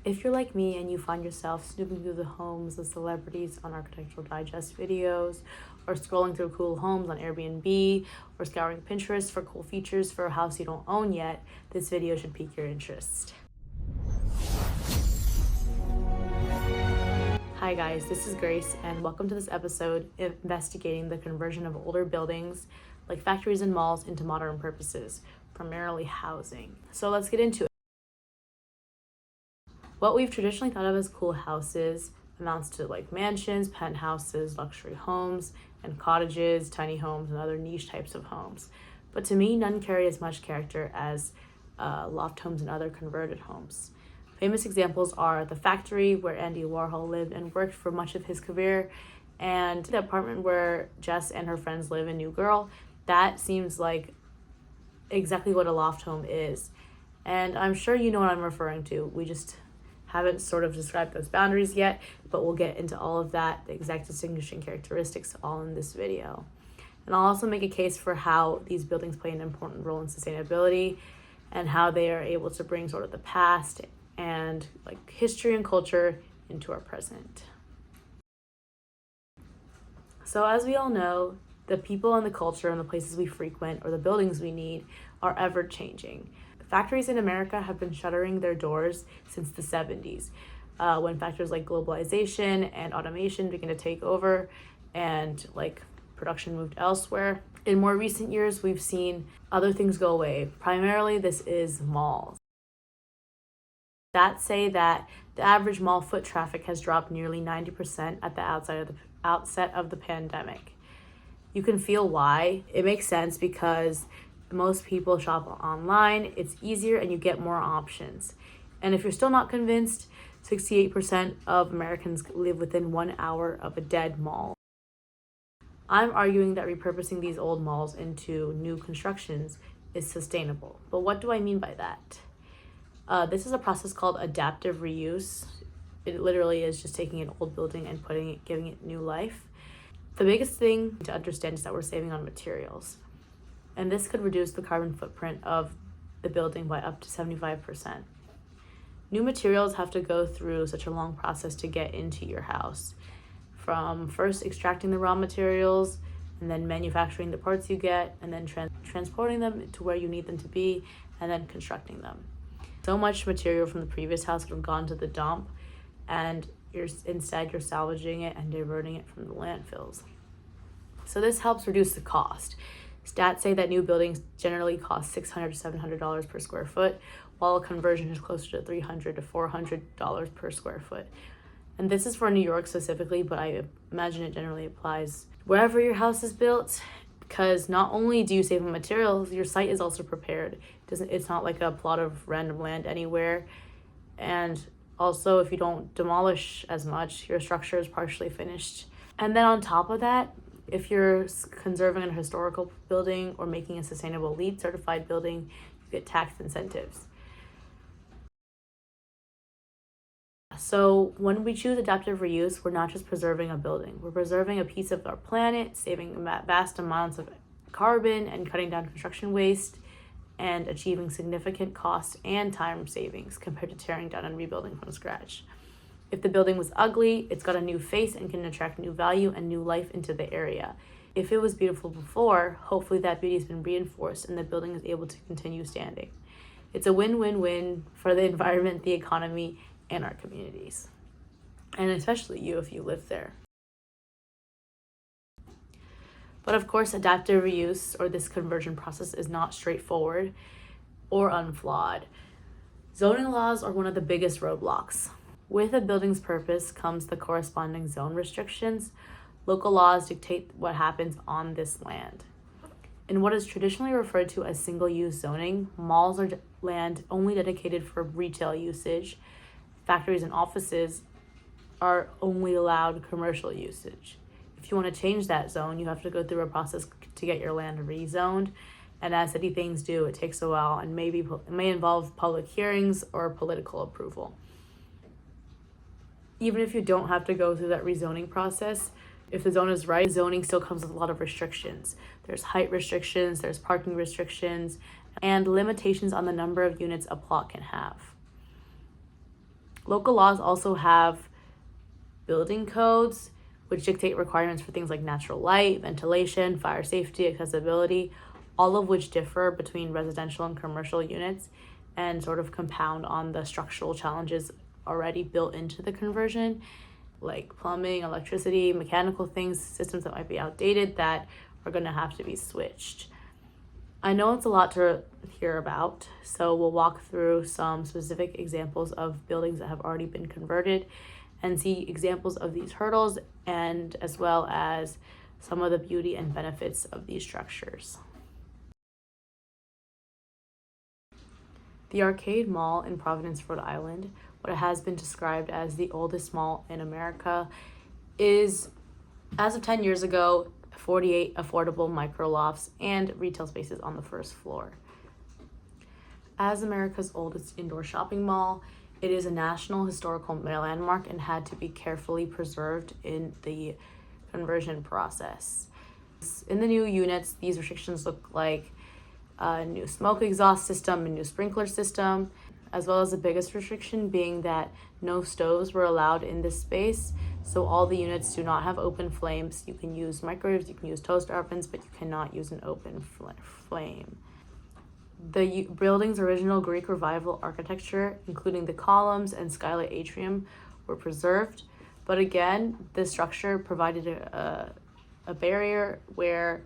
If you're like me and you find yourself snooping through the homes of celebrities on Architectural Digest videos, or scrolling through cool homes on Airbnb, or scouring Pinterest for cool features for a house you don't own yet, this video should pique your interest. Hi guys, this is Grace and welcome to this episode investigating the conversion of older buildings like factories and malls into modern purposes, primarily housing. So let's get into it. What we've traditionally thought of as cool houses amounts to like mansions, penthouses, luxury homes, and cottages, tiny homes, and other niche types of homes. But to me, none carry as much character as loft homes and other converted homes. Famous examples are the factory where Andy Warhol lived and worked for much of his career, and the apartment where Jess and her friends live in New Girl. That seems like exactly what a loft home is. And I'm sure you know what I'm referring to. We just haven't sort of described those boundaries yet, but we'll get into all of that, the exact distinguishing characteristics, all in this video. And I'll also make a case for how these buildings play an important role in sustainability and how they are able to bring sort of the past and like history and culture into our present. So as we all know, the people and the culture and the places we frequent or the buildings we need are ever changing. Factories in America have been shuttering their doors since the 70s, when factors like globalization and automation began to take over and like production moved elsewhere. In more recent years, we've seen other things go away. Primarily, this is malls. Stats say that the average mall foot traffic has dropped nearly 90% at the outset of the pandemic. You can feel why. It makes sense because most people shop online, it's easier and you get more options. And if you're still not convinced, 68% of Americans live within 1 hour of a dead mall. I'm arguing that repurposing these old malls into new constructions is sustainable. But what do I mean by that? This is a process called adaptive reuse. It literally is just taking an old building and giving it new life. The biggest thing to understand is that we're saving on materials. And this could reduce the carbon footprint of the building by up to 75%. New materials have to go through such a long process to get into your house, from first extracting the raw materials and then manufacturing the parts you get and then transporting them to where you need them to be and then constructing them. So much material from the previous house would have gone to the dump, and instead you're salvaging it and diverting it from the landfills. So this helps reduce the cost. Stats say that new buildings generally cost $600 to $700 per square foot, while a conversion is closer to $300 to $400 per square foot. And this is for New York specifically, but I imagine it generally applies wherever your house is built, because not only do you save on materials, your site is also prepared. It's not like a plot of random land anywhere. And also, if you don't demolish as much, your structure is partially finished. And then on top of that, if you're conserving a historical building or making a sustainable LEED certified building, you get tax incentives. So when we choose adaptive reuse, we're not just preserving a building, we're preserving a piece of our planet, saving vast amounts of carbon and cutting down construction waste and achieving significant cost and time savings compared to tearing down and rebuilding from scratch. If the building was ugly, it's got a new face and can attract new value and new life into the area. If it was beautiful before, hopefully that beauty has been reinforced and the building is able to continue standing. It's a win-win-win for the environment, the economy, and our communities. And especially you if you live there. But of course, adaptive reuse or this conversion process is not straightforward or unflawed. Zoning laws are one of the biggest roadblocks. With a building's purpose comes the corresponding zone restrictions. Local laws dictate what happens on this land. In what is traditionally referred to as single-use zoning, malls are land only dedicated for retail usage. Factories and offices are only allowed commercial usage. If you want to change that zone, you have to go through a process to get your land rezoned. And as city things do, it takes a while and it may involve public hearings or political approval. Even if you don't have to go through that rezoning process, if the zone is right, zoning still comes with a lot of restrictions. There's height restrictions, there's parking restrictions, and limitations on the number of units a plot can have. Local laws also have building codes, which dictate requirements for things like natural light, ventilation, fire safety, accessibility, all of which differ between residential and commercial units and sort of compound on the structural challenges already built into the conversion, like plumbing, electricity, mechanical things, systems that might be outdated that are going to have to be switched. I know it's a lot to hear about, so we'll walk through some specific examples of buildings that have already been converted and see examples of these hurdles, and as well as some of the beauty and benefits of these structures. The Arcade Mall in Providence, Rhode Island, what has been described as the oldest mall in America, is, as of 10 years ago, 48 affordable micro lofts and retail spaces on the first floor. As America's oldest indoor shopping mall, it is a national historical landmark and had to be carefully preserved in the conversion process. In the new units, these restrictions look like a new smoke exhaust system, a new sprinkler system, as well as the biggest restriction being that no stoves were allowed in this space. So all the units do not have open flames. You can use microwaves, you can use toaster ovens, but you cannot use an open flame. The building's original Greek Revival architecture, including the columns and skylight atrium, were preserved. But again, this structure provided a barrier where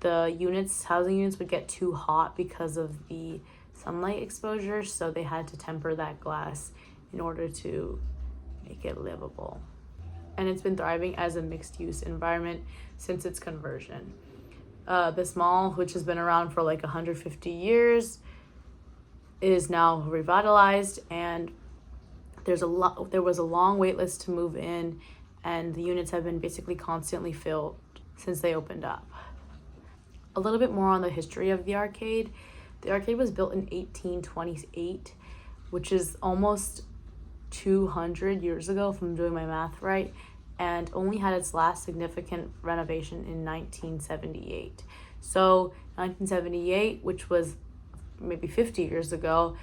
the housing units would get too hot because of the sunlight exposure, so they had to temper that glass in order to make it livable. And it's been thriving as a mixed-use environment since its conversion. This mall, which has been around for like 150 years, is now revitalized, and there was a long wait list to move in, and the units have been basically constantly filled since they opened up. A little bit more on the history of the arcade. The arcade was built in 1828, which is almost 200 years ago, if I'm doing my math right, and only had its last significant renovation in 1978. So 1978, which was maybe 50 years ago,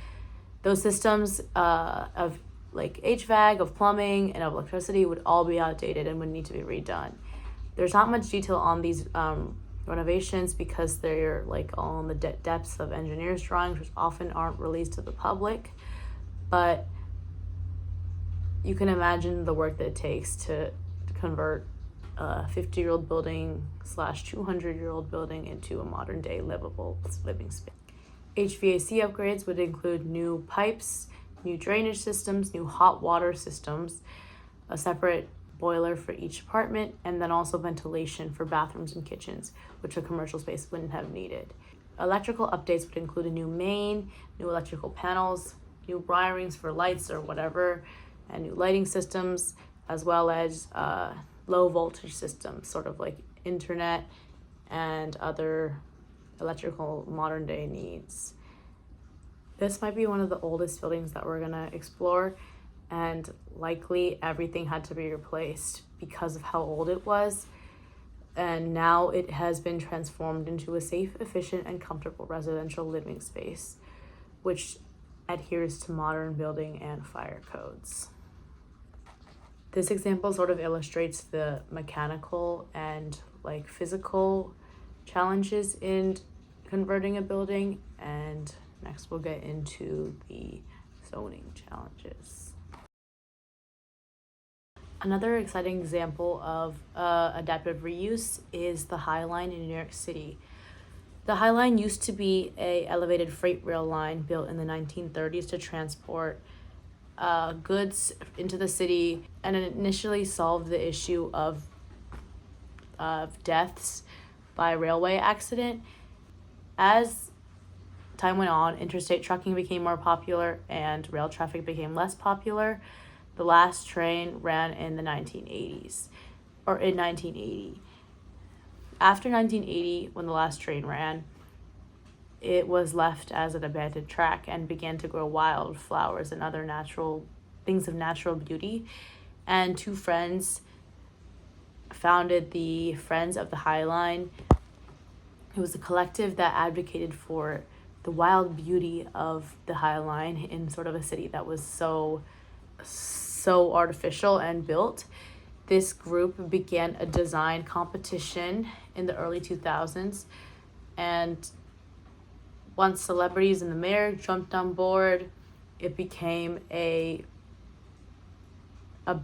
those systems of like HVAC, of plumbing, and of electricity would all be outdated and would need to be redone. There's not much detail on these renovations because they're like all in the depths of engineers' drawings, which often aren't released to the public, but you can imagine the work that it takes to convert a 50-year-old building / 200-year-old building into a modern day livable living space. HVAC upgrades would include new pipes, new drainage systems, new hot water systems, a separate boiler for each apartment, and then also ventilation for bathrooms and kitchens, which a commercial space wouldn't have needed. Electrical updates would include a new main, new electrical panels, new wirings for lights or whatever, and new lighting systems, as well as low voltage systems, sort of like internet and other electrical modern day needs. This might be one of the oldest buildings that we're gonna explore, and likely everything had to be replaced because of how old it was. And now it has been transformed into a safe, efficient, and comfortable residential living space, which adheres to modern building and fire codes. This example sort of illustrates the mechanical and like physical challenges in converting a building, and next we'll get into the zoning challenges. Another exciting example of adaptive reuse is the High Line in New York City. The High Line used to be an elevated freight rail line built in the 1930s to transport goods into the city, and it initially solved the issue of deaths by railway accident. As time went on, interstate trucking became more popular and rail traffic became less popular. The last train ran in the 1980s, or in 1980. After 1980, when the last train ran, it was left as an abandoned track and began to grow wildflowers and other natural things of natural beauty. And two friends founded the Friends of the High Line. It was a collective that advocated for the wild beauty of the High Line in sort of a city that was so so artificial and built, this group began a design competition in the early 2000s. And once celebrities and the mayor jumped on board, it became a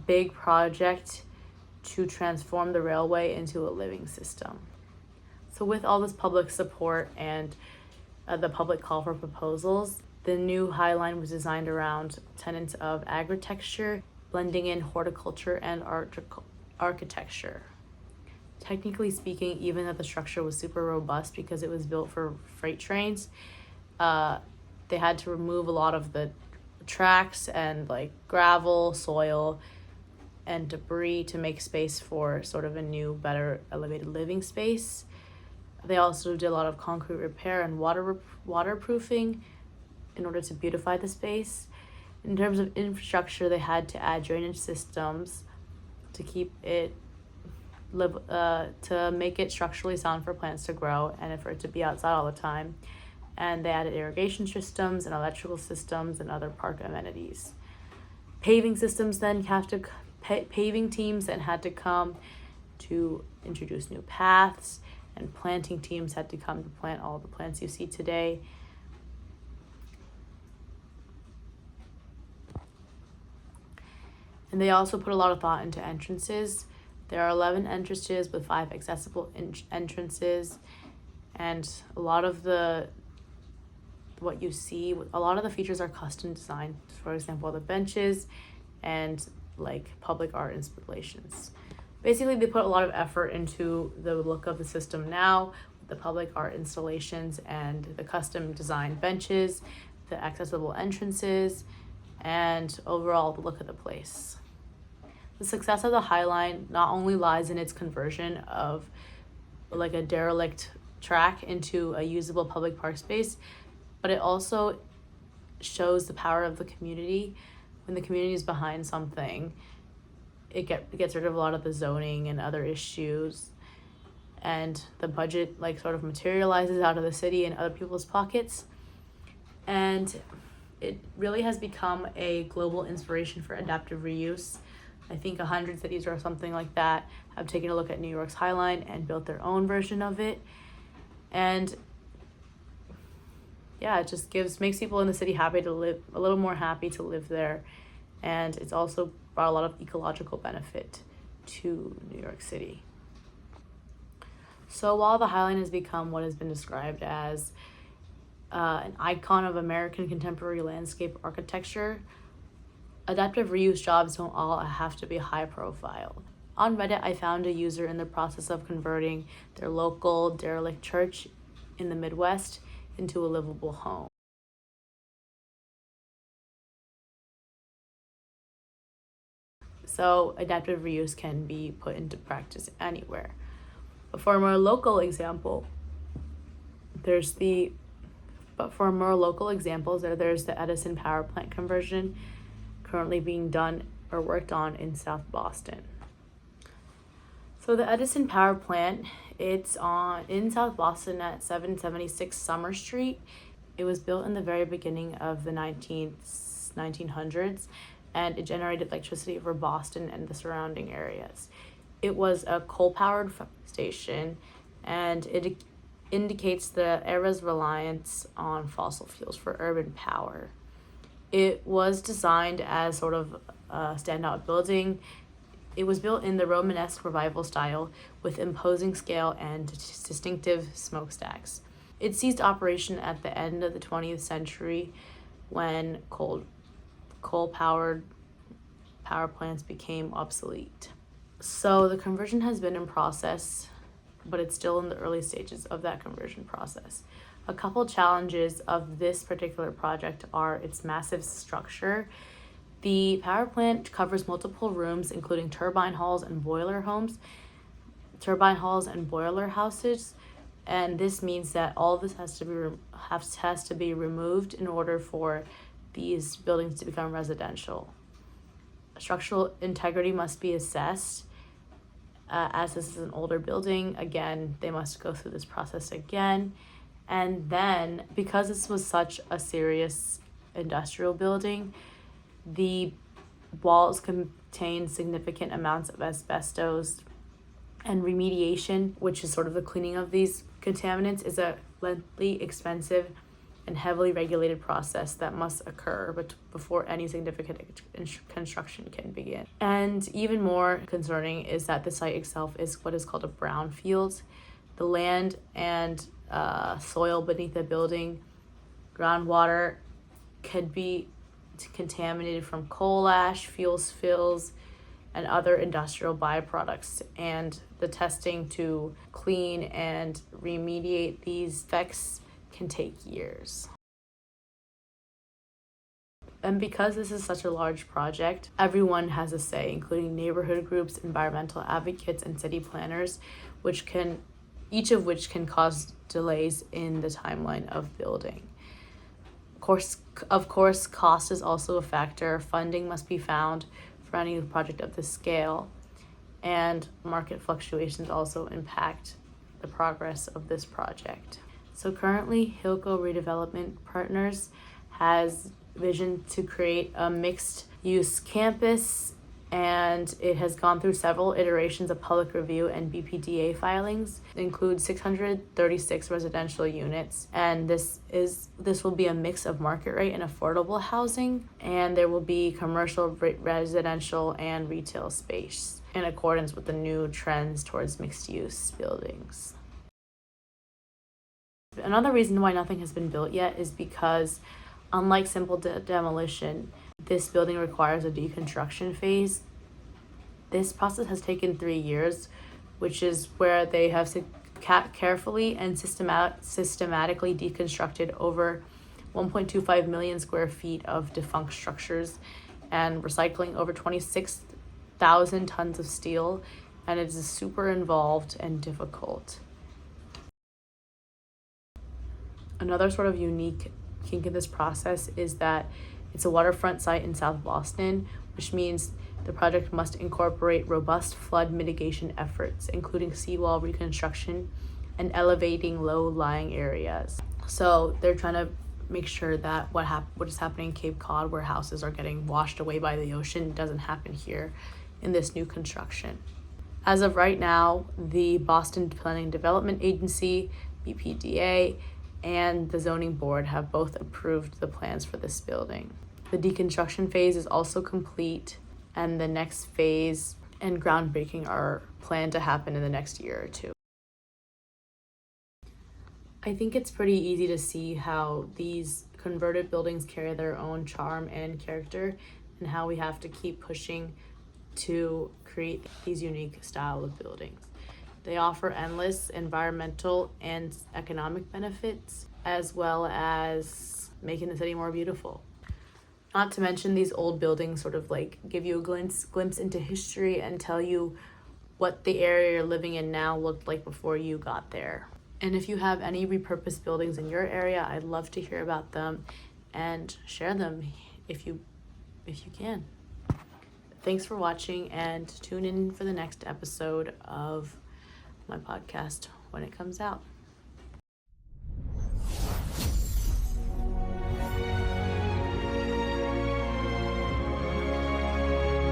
big project to transform the railway into a living system. So with all this public support and the public call for proposals, the new High Line was designed around tenets of agritecture, blending in horticulture and architecture. Technically speaking, even though the structure was super robust because it was built for freight trains, they had to remove a lot of the tracks and like gravel, soil, and debris to make space for sort of a new, better elevated living space. They also did a lot of concrete repair and waterproofing in order to beautify the space. In terms of infrastructure, they had to add drainage systems to keep it to make it structurally sound for plants to grow and for it to be outside all the time. And they added irrigation systems and electrical systems and other park amenities. Paving teams then had to come to introduce new paths, and planting teams had to come to plant all the plants you see today. And they also put a lot of thought into entrances. There are 11 entrances with 5 accessible entrances, and a lot of the features are custom designed. For example, the benches and like public art installations. Basically, they put a lot of effort into the look of the system now, the public art installations and the custom designed benches, the accessible entrances, and overall the look of the place. The success of the High Line not only lies in its conversion of like a derelict track into a usable public park space, but it also shows the power of the community. When the community is behind something, it gets rid of a lot of the zoning and other issues, and the budget like sort of materializes out of the city and other people's pockets, and it really has become a global inspiration for adaptive reuse. I think 100 cities or something like that have taken a look at New York's High Line and built their own version of it. And yeah, it just makes people in the city a little more happy to live there. And it's also brought a lot of ecological benefit to New York City. So while the High Line has become what has been described as an icon of American contemporary landscape architecture, adaptive reuse jobs don't all have to be high profile. On Reddit, I found a user in the process of converting their local derelict church in the Midwest into a livable home. So adaptive reuse can be put into practice anywhere. But for a more local examples, there's the Edison Power Plant conversion currently being done or worked on in South Boston. So the Edison Power Plant, it's in South Boston at 776 Summer Street. It was built in the very beginning of the 1900s, and it generated electricity for Boston and the surrounding areas. It was a coal-powered station, and it indicates the era's reliance on fossil fuels for urban power. It was designed as sort of a standout building. It was built in the Romanesque Revival style with imposing scale and distinctive smokestacks. It ceased operation at the end of the 20th century when coal-powered power plants became obsolete. So the conversion has been in process, but it's still in the early stages of that conversion process. A couple challenges of this particular project are its massive structure. The power plant covers multiple rooms, including turbine halls and boiler houses, and this means that all of this has to be removed in order for these buildings to become residential. Structural integrity must be assessed. As this is an older building, again, they must go through this process again. And then, because this was such a serious industrial building, the Walls contain significant amounts of asbestos, and remediation, which is sort of the cleaning of these contaminants, is a lengthy, expensive, and heavily regulated process that must occur before any significant construction can begin. And even more concerning is that the site itself is what is called a brownfield. The land and soil beneath the building, groundwater, could be contaminated from coal ash, fuel spills, and other industrial byproducts, and the testing to clean and remediate these effects can take years. And because this is such a large project, everyone has a say, including neighborhood groups, environmental advocates, and city planners, each of which can cause delays in the timeline of building. Of course, cost is also a factor. Funding must be found for any project of this scale, and market fluctuations also impact the progress of this project. So currently, Hilco Redevelopment Partners has vision to create a mixed-use campus, and it has gone through several iterations of public review and BPDA filings. It includes 636 residential units, and this will be a mix of market rate and affordable housing, and there will be commercial, residential, and retail space in accordance with the new trends towards mixed-use buildings. Another reason why nothing has been built yet is because, unlike simple demolition, this building requires a deconstruction phase. This process has taken 3 years, which is where they have carefully and systematically deconstructed over 1.25 million square feet of defunct structures and recycling over 26,000 tons of steel, and it is super involved and difficult. Another sort of unique kink in this process is that it's a waterfront site in South Boston, which means the project must incorporate robust flood mitigation efforts, including seawall reconstruction and elevating low-lying areas. So they're trying to make sure that what is happening in Cape Cod, where houses are getting washed away by the ocean, doesn't happen here in this new construction. As of right now, the Boston Planning Development Agency, BPDA, and the zoning board have both approved the plans for this building. The deconstruction phase is also complete, and the next phase and groundbreaking are planned to happen in the next year or two. I think it's pretty easy to see how these converted buildings carry their own charm and character, and how we have to keep pushing to create these unique style of buildings. They offer endless environmental and economic benefits, as well as making the city more beautiful. Not to mention, these old buildings sort of like give you a glimpse into history and tell you what the area you're living in now looked like before you got there. And if you have any repurposed buildings in your area, I'd love to hear about them and share them if you can. Thanks for watching, and tune in for the next episode of my podcast when it comes out.